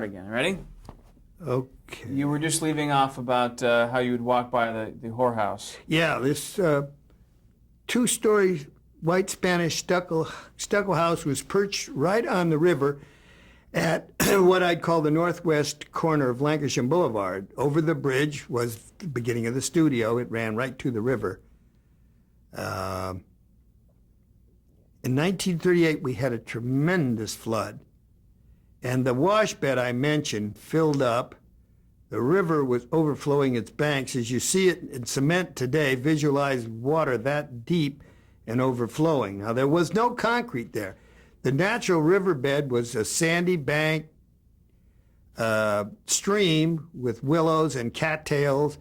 Again, ready? Okay. You were just leaving off about how you would walk by the whorehouse. Yeah, this two-story white Spanish stucco house was perched right on the river at what I'd call the northwest corner of Lancashire Boulevard. Over the bridge was the beginning of the studio. It ran right to the river. In 1938, we had a tremendous flood. And the wash bed I mentioned filled up. The river was overflowing its banks. As you see it in cement today, visualize water that deep and overflowing. Now, there was no concrete there. The natural riverbed was a sandy bank stream with willows and cattails,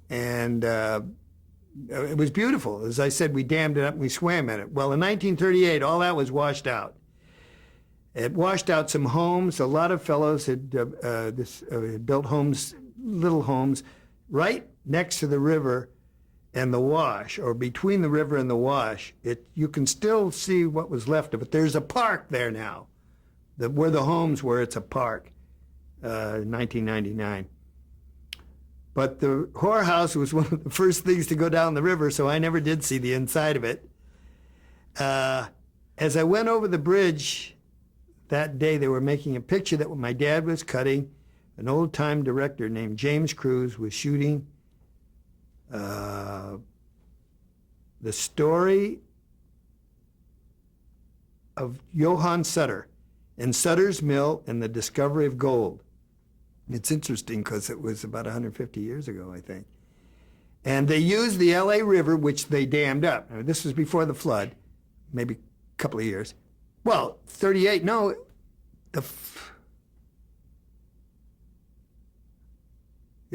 and it was beautiful. As I said, we dammed it up and we swam in it. Well, in 1938, all that was washed out. It washed out some homes. A lot of fellows had built homes, little homes, right next to the river and the wash, or between the river and the wash. You can still see what was left of it. There's a park there now. Where the homes were, it's a park, 1999. But the whorehouse was one of the first things to go down the river, so I never did see the inside of it. As I went over the bridge, that day they were making a picture that my dad was cutting. An old-time director named James Cruz was shooting the story of Johann Sutter and Sutter's Mill and the discovery of gold. It's interesting because it was about 150 years ago, I think. And they used the LA River, which they dammed up. Now, this was before the flood, maybe a couple of years. Well, 38, no, the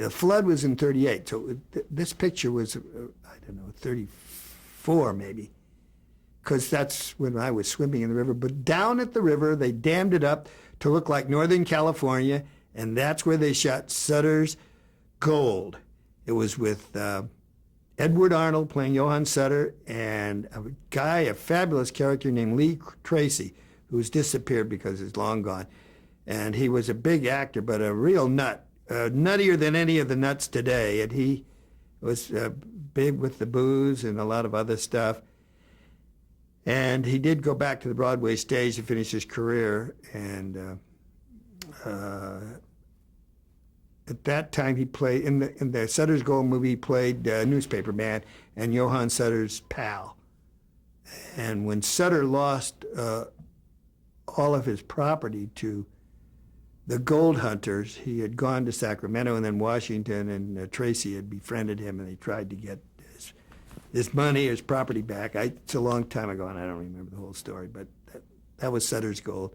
flood was in 38. So this picture was, I don't know, 34 maybe, because that's when I was swimming in the river. But down at the river, they dammed it up to look like Northern California, and that's where they shot Sutter's Gold. It was with Edward Arnold playing Johann Sutter and a fabulous character named Lee Tracy, who's disappeared because he's long gone. And he was a big actor, but a real nut, nuttier than any of the nuts today. And he was big with the booze and a lot of other stuff. And he did go back to the Broadway stage to finish his career. And at that time, he played in the Sutter's Gold movie. He played newspaper man and Johann Sutter's pal. And when Sutter lost all of his property to the gold hunters, he had gone to Sacramento and then Washington, and Tracy had befriended him, and they tried to get his money, his property back. It's a long time ago, and I don't remember the whole story, but that was Sutter's Gold.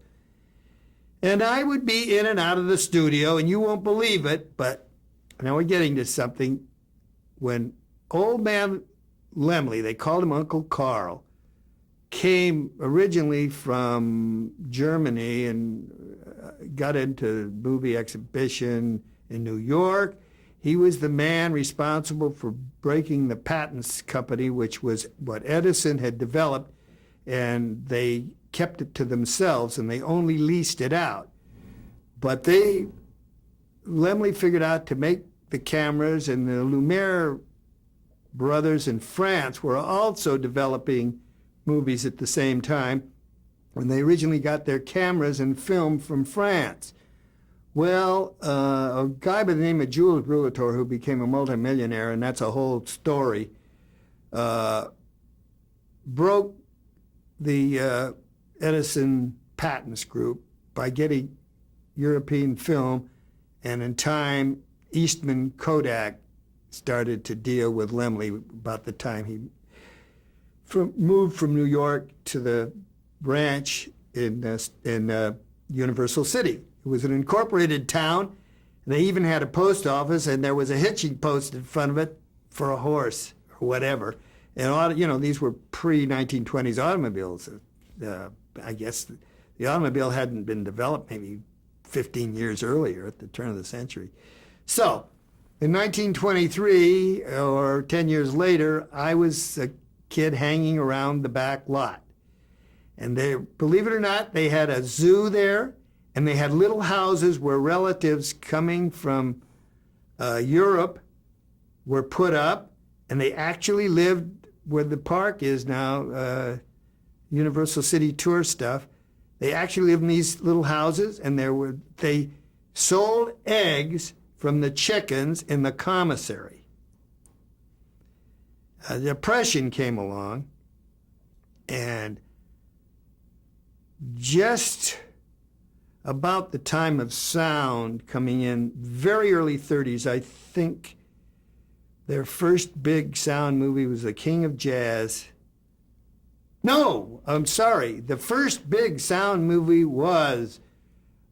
And I would be in and out of the studio, and you won't believe it, but now we're getting to something. When old man Laemmle, they called him Uncle Carl, came originally from Germany and got into movie exhibition in New York. He was the man responsible for breaking the patents company, which was what Edison had developed, and they kept it to themselves and they only leased it out. But Laemmle figured out to make the cameras, and the Lumiere brothers in France were also developing movies at the same time when they originally got their cameras and film from France. Well, a guy by the name of Jules Brulator, who became a multimillionaire, and that's a whole story, broke the Edison Patents Group by getting European film, and in time, Eastman Kodak started to deal with Laemmle about the time he moved from New York to the ranch in Universal City. It was an incorporated town. They even had a post office, and there was a hitching post in front of it for a horse or whatever. And these were pre-1920s automobiles. I guess the automobile hadn't been developed maybe 15 years earlier at the turn of the century. So in 1923, or 10 years later, I was a kid hanging around the back lot. And believe it or not, they had a zoo there, And they had little houses where relatives coming from Europe were put up, and they actually lived where the park is now, Universal City Tour stuff. They actually lived in these little houses, and they sold eggs from the chickens in the commissary. The Depression came along, and just about the time of sound coming in, very early 30s, I think their first big sound movie was The King of Jazz. No, I'm sorry. The first big sound movie was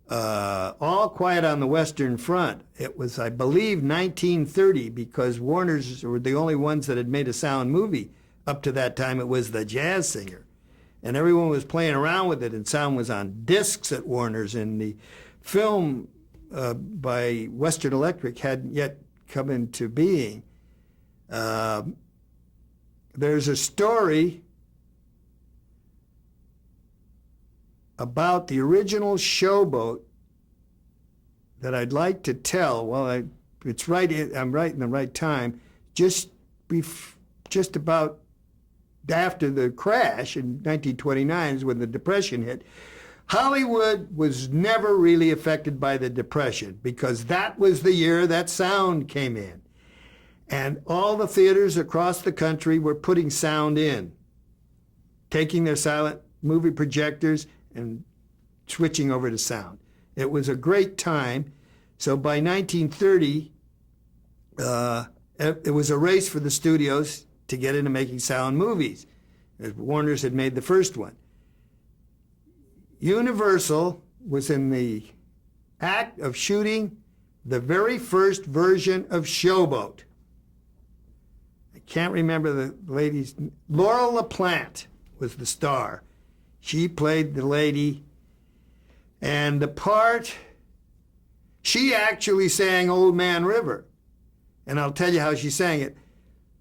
All Quiet on the Western Front. It was, I believe, 1930, because Warner's were the only ones that had made a sound movie. Up to that time, it was The Jazz Singer. And everyone was playing around with it, and sound was on discs at Warner's, and the film by Western Electric hadn't yet come into being. There's a story about the original Showboat that I'd like to tell. Well, it's right. I'm right in the right time. Just about after the crash in 1929 is when the Depression hit. Hollywood was never really affected by the Depression because that was the year that sound came in. And all the theaters across the country were putting sound in, taking their silent movie projectors and switching over to sound. It was a great time. So by 1930, it was a race for the studios to get into making sound movies. Warner's had made the first one. Universal was in the act of shooting the very first version of Showboat. I can't remember the lady's. Laurel LaPlante was the star. She played the lady, and the part, she actually sang Old Man River. And I'll tell you how she sang it.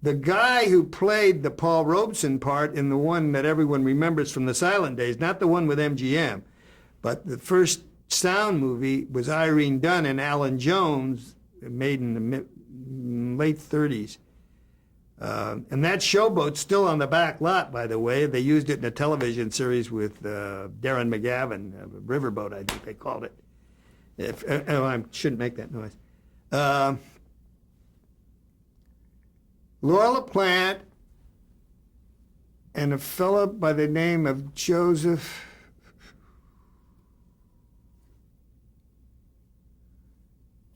The guy who played the Paul Robeson part in the one that everyone remembers from the silent days, not the one with MGM, but the first sound movie was Irene Dunne and Alan Jones, made in the late 30s. And that Showboat's still on the back lot, by the way. They used it in a television series with Darren McGavin, Riverboat, I think they called it. I shouldn't make that noise. Laura LaPlante and a fellow by the name of Joseph,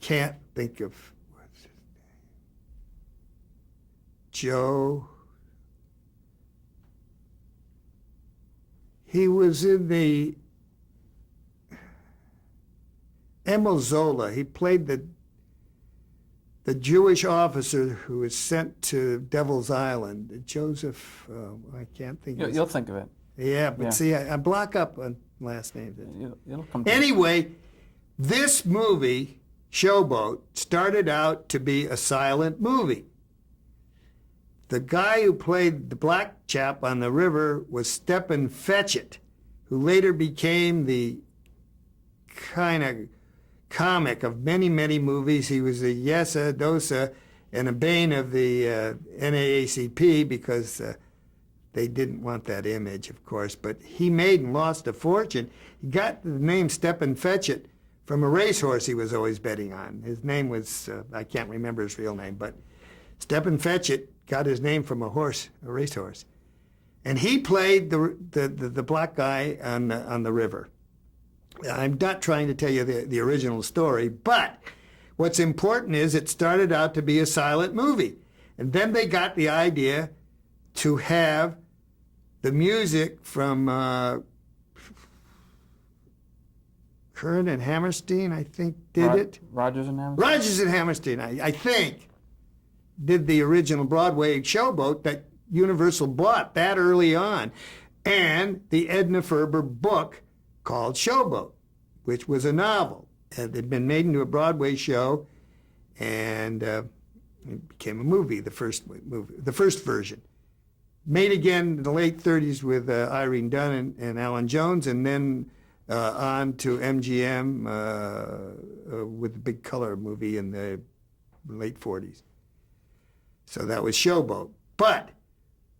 can't think of what's his name. Joe. He was in the Emile Zola. He played the Jewish officer who was sent to Devil's Island. Joseph, I can't think of You'll think of it. Yeah, but Yeah. see, I block up on last names. It'll come to Anyway, this movie, Showboat, started out to be a silent movie. The guy who played the black chap on the river was Stephen Fetchit, who later became the kind of comic of many, many movies. He was a Yesa, Dosa, and a bane of the NAACP because they didn't want that image, of course. But he made and lost a fortune. He got the name Stephen Fetchit from a racehorse he was always betting on. His name was, I can't remember his real name, but Stephen Fetchit got his name from a racehorse. And he played the black guy on the river. I'm not trying to tell you the original story, but what's important is it started out to be a silent movie. And then they got the idea to have the music from Kern and Hammerstein, I think, did it. Rodgers and Hammerstein? Rodgers and Hammerstein, I think, did the original Broadway Showboat that Universal bought that early on. And the Edna Ferber book called Showboat, which was a novel. It had been made into a Broadway show, and it became a movie, the first version. Made again in the late 30s with Irene Dunne and Alan Jones, and then on to MGM with the big color movie in the late 40s. So that was Showboat. But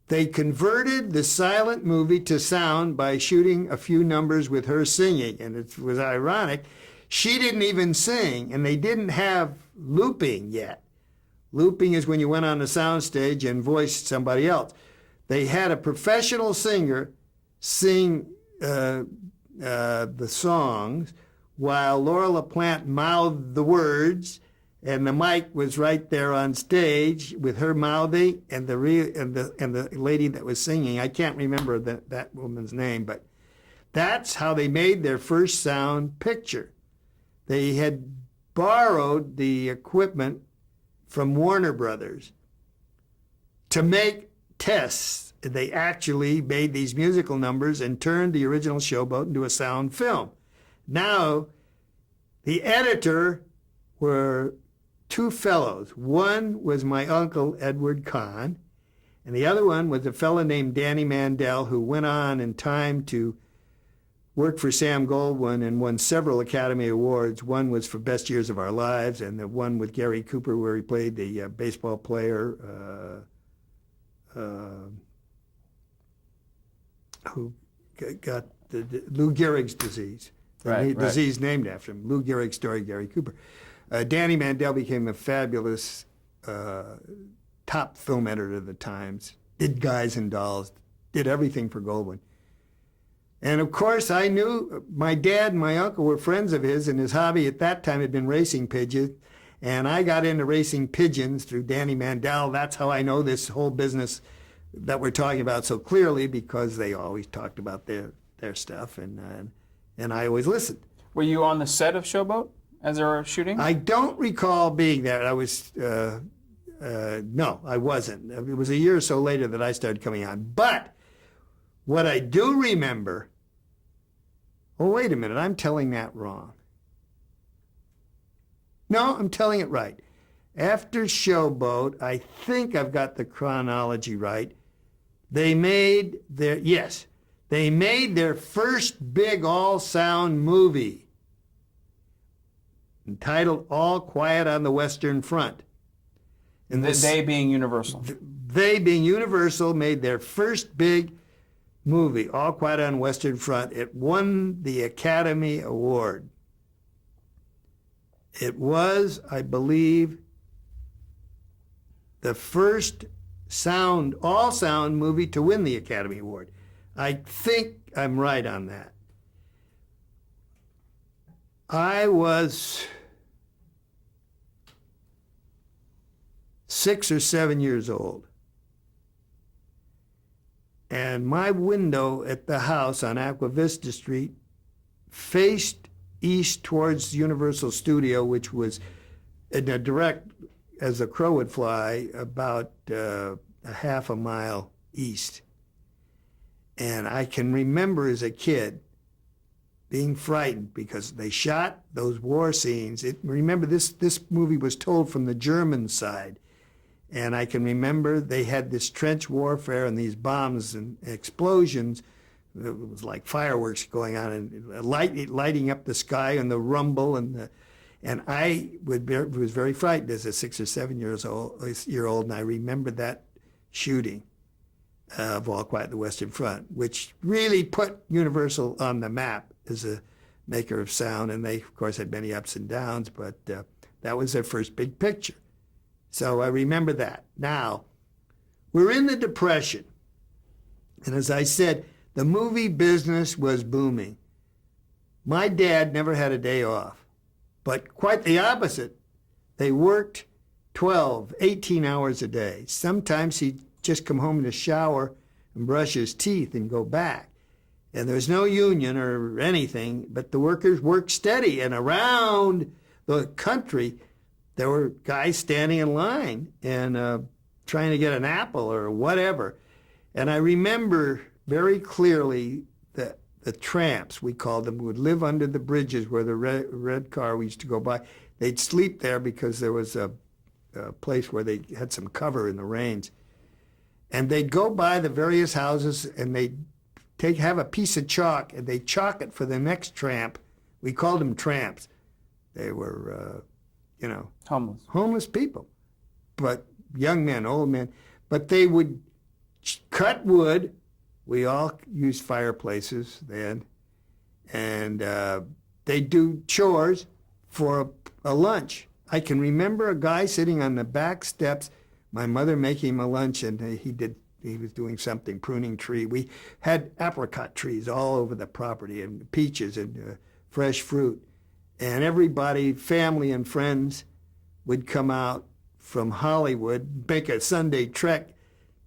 they converted the silent movie to sound by shooting a few numbers with her singing. And it was ironic. She didn't even sing, and they didn't have looping yet. Looping is when you went on the soundstage and voiced somebody else. They had a professional singer sing the songs while Laura LaPlante mouthed the words, and the mic was right there on stage with her mouthing and the lady that was singing. I can't remember that woman's name, but that's how they made their first sound picture. They had borrowed the equipment from Warner Brothers to make tests. They actually made these musical numbers and turned the original Showboat into a sound film. Now, the editor were two fellows. One was my uncle, Edward Cahn, and the other one was a fellow named Danny Mandel, who went on in time to work for Sam Goldwyn and won several Academy Awards. One was for Best Years of Our Lives, and the one with Gary Cooper where he played the baseball player who got the Lou Gehrig's disease. Right. Disease named after him, Lou Gehrig's story, Gary Cooper. Danny Mandel became a fabulous top film editor of the Times, did Guys and Dolls, did everything for Goldwyn. And of course, I knew my dad and my uncle were friends of his, and his hobby at that time had been racing pigeons. And I got into racing pigeons through Danny Mandel. That's how I know this whole business that we're talking about so clearly, because they always talked about their stuff, and I always listened. Were you on the set of Showboat as they were shooting? I don't recall being there. I was, no, I wasn't. It was a year or so later that I started coming on. But what I do remember, oh, wait a minute, I'm telling that wrong. No, I'm telling it right. After Showboat, I think I've got the chronology right. They made their first big all-sound movie entitled All Quiet on the Western Front. And they being Universal. They being Universal made their first big movie, All Quiet on the Western Front. It won the Academy Award. It was, I believe, the first all-sound movie to win the Academy Award. I think I'm right on that. I was 6 or 7 years old. And my window at the house on Aqua Vista Street faced east towards Universal Studio, which was in a direct, as a crow would fly, about a half a mile east. And I can remember as a kid being frightened because they shot those war scenes. Remember, this movie was told from the German side. And I can remember they had this trench warfare and these bombs and explosions. It was like fireworks going on and lighting up the sky and the rumble and I was very frightened as a 6 or 7 year old, and I remember that shooting of All Quiet on the Western Front, which really put Universal on the map as a maker of sound. And they, of course, had many ups and downs, but that was their first big picture. So I remember that. Now, we're in the Depression. And as I said, the movie business was booming. My dad never had a day off, but quite the opposite. They worked 12, 18 hours a day. Sometimes he'd just come home to shower and brush his teeth and go back. And there was no union or anything, but the workers worked steady. And around the country, there were guys standing in line and trying to get an apple or whatever. And I remember very clearly that the tramps, we called them, would live under the bridges where the red car we used to go by. They'd sleep there because there was a place where they had some cover in the rains. And they'd go by the various houses and they'd have a piece of chalk and they chalk it for the next tramp. We called them tramps. They were, homeless people, but young men, old men. But they would cut wood. We all used fireplaces then, and they do chores for a lunch. I can remember a guy sitting on the back steps, my mother making him a lunch, and he was doing something, pruning tree. We had apricot trees all over the property, and peaches and fresh fruit. And everybody, family and friends, would come out from Hollywood, make a Sunday trek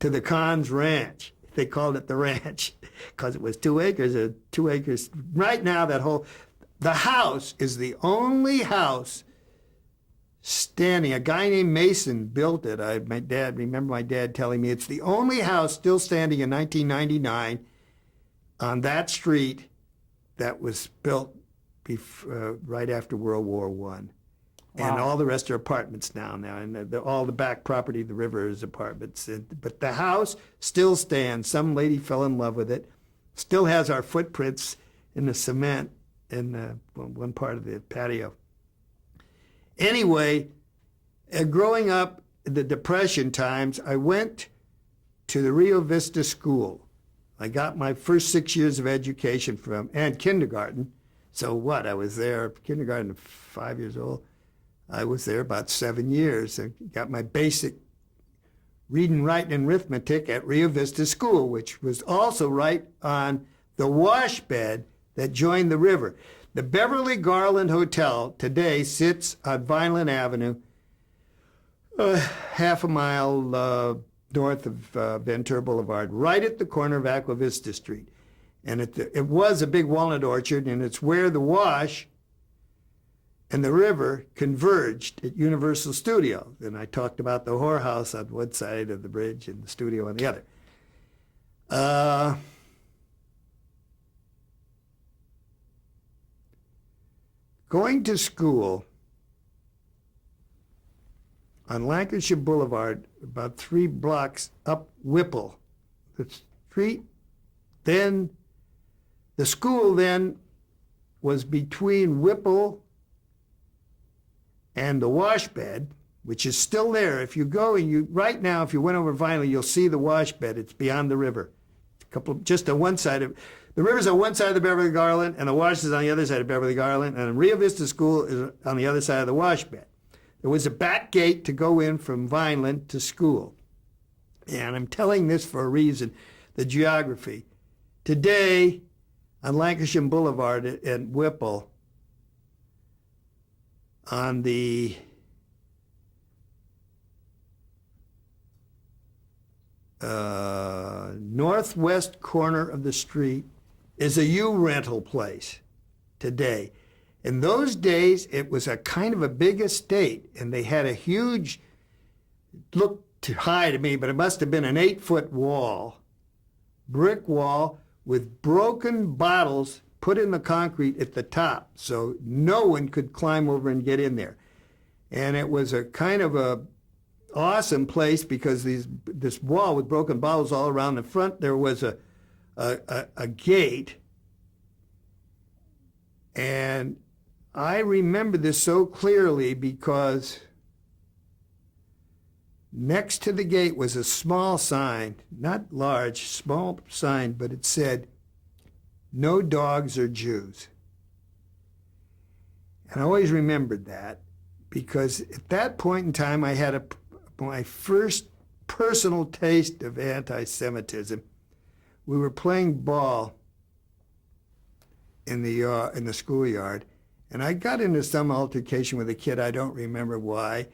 to the Cahn's ranch. They called it the ranch because it was 2 acres. 2 acres. Right now, the house is the only house standing. A guy named Mason built it. Remember my dad telling me it's the only house still standing in 1999 on that street that was built right after World War I. And Wow. all the rest are apartments now. And all the back property of the river is apartments. But the house still stands. Some lady fell in love with it. Still has our footprints in the cement in one part of the patio. Anyway, growing up in the Depression times, I went to the Rio Vista School. I got my first 6 years of education and kindergarten. So what? I was there, kindergarten, 5 years old. I was there about 7 years. I got my basic reading, writing, and arithmetic at Rio Vista School, which was also right on the wash bed that joined the river. The Beverly Garland Hotel today sits on Vineland Avenue, half a mile north of Ventura Boulevard, right at the corner of Aqua Vista Street. And it was a big walnut orchard, and it's where the wash and the river converged at Universal Studios. And I talked about the whorehouse on one side of the bridge and the studio on the other. Going to school on Lancashire Boulevard, about 3 blocks up Whipple, the street, then the school then was between Whipple and the wash bed, which is still there. If you go right now, if you went over Vineland, you'll see the wash bed. It's beyond the river. Just on one side of the river's on one side of the Beverly Garland, and the wash is on the other side of Beverly Garland, and Rio Vista School is on the other side of the wash bed. There was a back gate to go in from Vineland to school. And I'm telling this for a reason, the geography. Today, on Lancashire Boulevard at Whipple, on the northwest corner of the street is a U-rental place today. In those days, it was a kind of a big estate, and they had a huge, looked high to me, but it must have been an 8-foot wall, brick wall with broken bottles put in the concrete at the top, so no one could climb over and get in there. And it was a kind of a awesome place because this wall with broken bottles all around the front. There was a gate, and I remember this so clearly because next to the gate was a small sign, not large, small sign, but it said, "No dogs or Jews." And I always remembered that because at that point in time I had my first personal taste of anti-Semitism. We were playing ball in the schoolyard, and I got into some altercation with a kid, I don't remember why,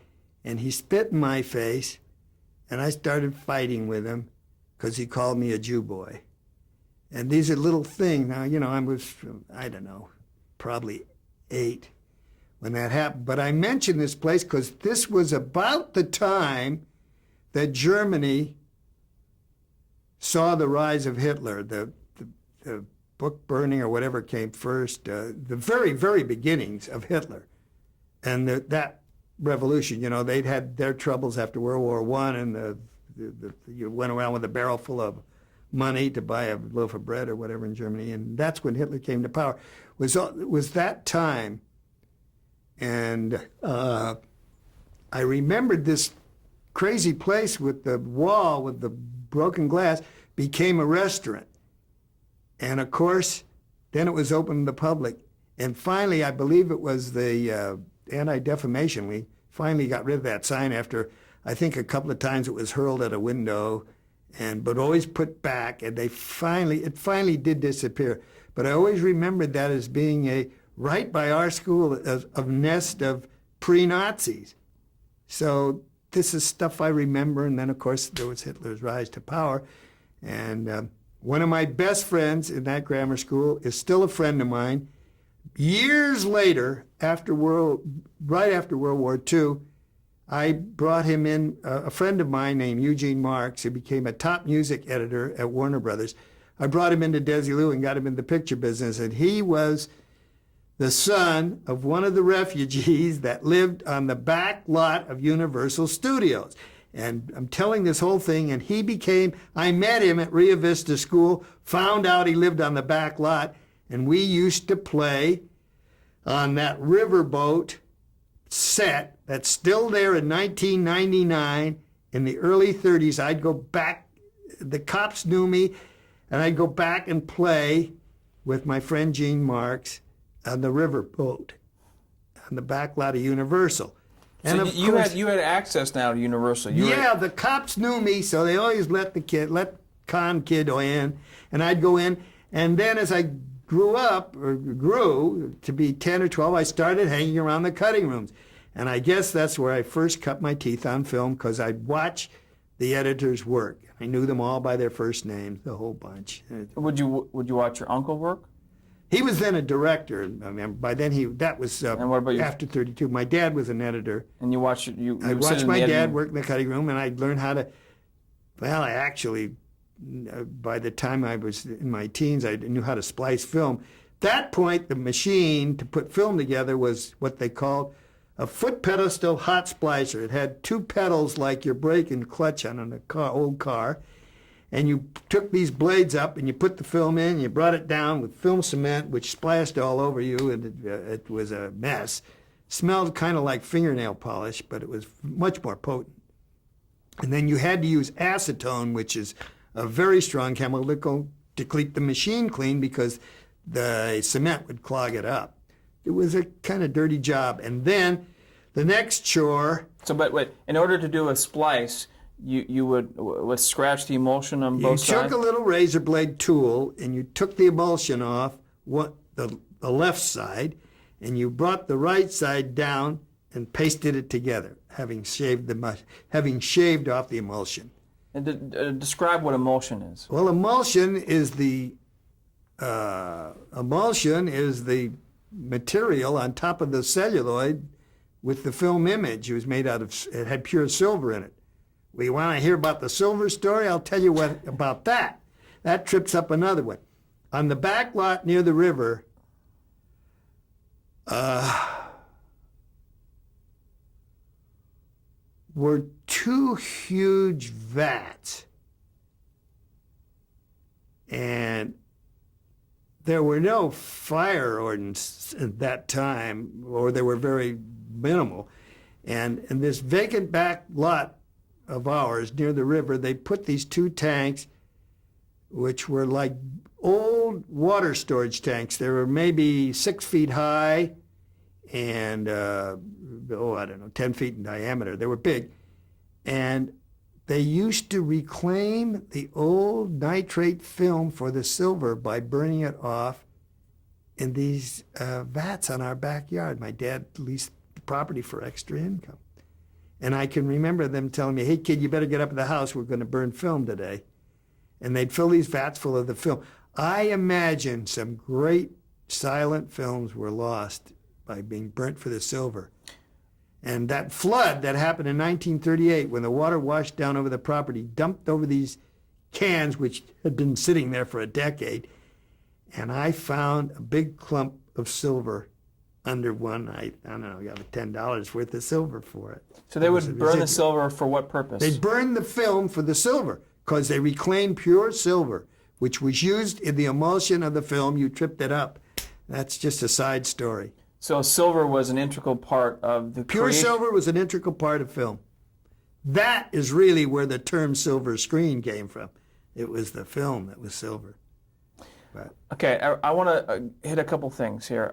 and he spit in my face, and I started fighting with him because he called me a Jew boy. And these are little things. Now, I was, I don't know, probably 8 when that happened. But I mention this place because this was about the time that Germany saw the rise of Hitler, the book burning or whatever came first, the very, very beginnings of Hitler. And that revolution, they'd had their troubles after World War I, and you went around with a barrel full of money to buy a loaf of bread or whatever in Germany, and that's when Hitler came to power. Was that time, and I remembered this crazy place with the wall with the broken glass became a restaurant, and of course, then it was open to the public, and finally, I believe it was the anti-defamation. We finally got rid of that sign after, I think, a couple of times it was hurled at a window, but always put back, and it finally did disappear. But I always remembered that as being right by our school, a nest of pre-Nazis. So this is stuff I remember, and then of course there was Hitler's rise to power, and one of my best friends in that grammar school is still a friend of mine. Years later, right after World War II, I brought him in, a friend of mine named Eugene Marks, who became a top music editor at Warner Brothers. I brought him into Desilu and got him in the picture business, and he was the son of one of the refugees that lived on the back lot of Universal Studios. And I'm telling this whole thing, and I met him at Rio Vista School, found out he lived on the back lot, and we used to play on that riverboat set that's still there in 1999. In the early 30s, I'd go back, the cops knew me, and I'd go back and play with my friend Gene Marks on the riverboat on the back lot of Universal. And so you had access now to Universal. The cops knew me, so they always let Cahn kid in, and I'd go in. And then as I grew to be 10 or 12, I started hanging around the cutting rooms. And I guess that's where I first cut my teeth on film, because I'd watch the editors work. I knew them all by their first names, the whole bunch. Would you watch your uncle work? He was then a director. I mean, by then that was and what about you? After 32. My dad was an editor. And you watched I watched my dad work in the cutting room, and I'd learn how to. Well, I actually, by the time I was in my teens, I knew how to splice film. At that point, the machine to put film together was what they called a foot pedestal hot splicer. It had two pedals like your brake and clutch on an old car. And you took these blades up and you put the film in, and you brought it down with film cement, which splashed all over you, and it was a mess. Smelled kind of like fingernail polish, but it was much more potent. And then you had to use acetone, which is a very strong chemical to keep the machine clean, because the cement would clog it up. It was a kind of dirty job. And then the next chore... So, but wait, in order to do a splice, you would scratch the emulsion on both sides? You took a little razor blade tool, and you took the emulsion off the left side, and you brought the right side down and pasted it together, having shaved off the emulsion. And describe what emulsion is. Well, emulsion is the material on top of the celluloid with the film image. It had pure silver in it. We want to hear about the silver story? I'll tell you about that. That trips up another one. On the back lot near the river, were two huge vats. And there were no fire ordnance at that time, or they were very minimal. And in this vacant back lot of ours near the river, they put these two tanks, which were like old water storage tanks. They were maybe 6 feet high and, 10 feet in diameter. They were big. And they used to reclaim the old nitrate film for the silver by burning it off in these vats on our backyard. My dad leased the property for extra income. And I can remember them telling me, hey, kid, you better get up at the house. We're going to burn film today. And they'd fill these vats full of the film. I imagine some great silent films were lost by being burnt for the silver. And that flood that happened in 1938, when the water washed down over the property, dumped over these cans, which had been sitting there for a decade. And I found a big clump of silver under one. I don't know, got $10 worth of silver for it. So they would burn the silver for what purpose? They'd burn the film for the silver, because they reclaimed pure silver, which was used in the emulsion of the film. You tripped it up. That's just a side story. So silver was an integral part of the Pure creation. silver was an integral part of film. That is really where the term silver screen came from. It was the film that was silver. But Okay, I want to hit a couple things here.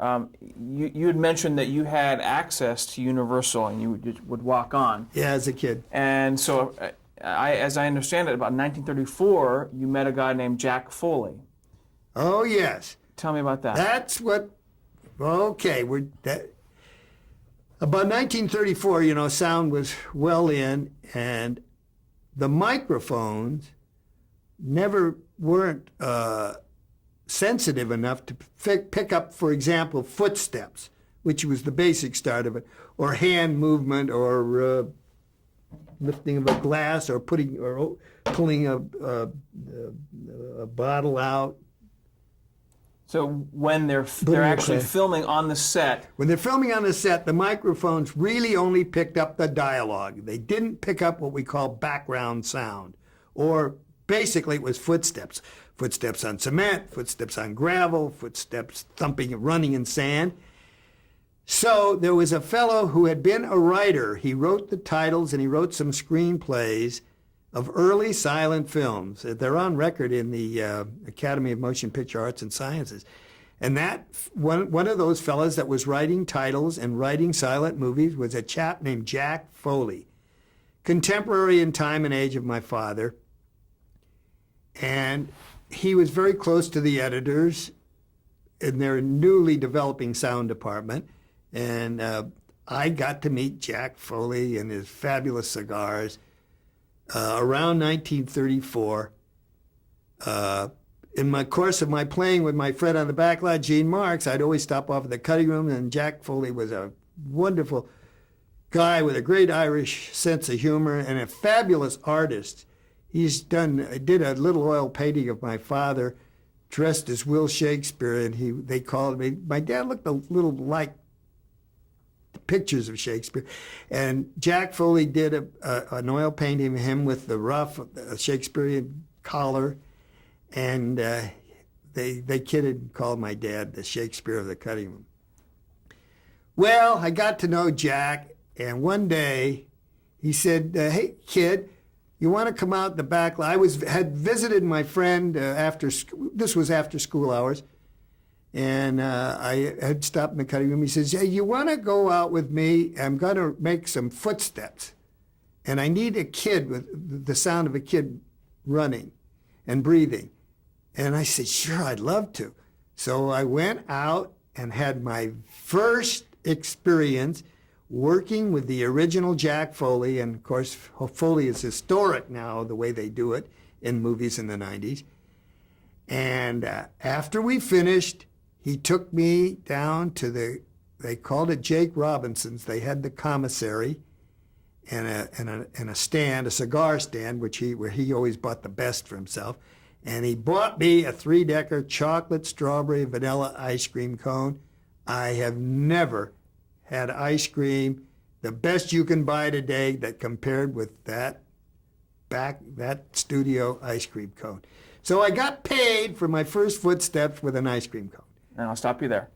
You had mentioned that you had access to Universal and you would walk on. yeah, as a kid. And so, as I understand it, about 1934, you met a guy named Jack Foley. Oh, yes. Tell me about that. That's what, okay, about 1934, you know, sound was well in, and the microphones weren't sensitive enough to pick up, for example, footsteps, which was the basic start of it, or hand movement, or lifting of a glass, or pulling a bottle out. So when they're actually filming on the set, When they're filming on the set, the microphones really only picked up the dialogue. They didn't pick up what we call background sound, or basically it was footsteps. Footsteps on cement, footsteps on gravel, footsteps thumping and running in sand. So there was a fellow who had been a writer. He wrote the titles and he wrote some screenplays of early silent films. They're on record in the Academy of Motion Picture Arts and Sciences. And that one of those fellows that was writing titles and writing silent movies was a chap named Jack Foley, contemporary in time and age of my father. And he was very close to the editors in their newly developing sound department. And I got to meet Jack Foley and his fabulous cigars around 1934. In my course of my playing with my friend on the back lot, Gene Marks, I'd always stop off at the cutting room, and Jack Foley was a wonderful guy with a great Irish sense of humor and a fabulous artist. I did a little oil painting of my father dressed as Will Shakespeare, and they called me, my dad looked a little like pictures of Shakespeare. And Jack Foley did an oil painting of him with the rough Shakespearean collar, and they kidded and called my dad the Shakespeare of the cutting room. Well, I got to know Jack, and one day he said, hey, kid, you want to come out the back? I had visited my friend this was after school hours, and I had stopped in the cutting room. He says, hey, you want to go out with me? I'm going to make some footsteps, and I need a kid with the sound of a kid running and breathing. And I said, sure, I'd love to. So I went out and had my first experience working with the original Jack Foley. And of course, Foley is historic now, the way they do it in movies in the 90s. And after we finished, he took me down to they called it Jake Robinson's. They had the commissary and a stand, a cigar stand, where he always bought the best for himself. And he bought me a 3-decker chocolate, strawberry, vanilla ice cream cone. I have never had ice cream, the best you can buy today, that compared with that studio ice cream cone. So I got paid for my first footsteps with an ice cream cone. and I'll stop you there.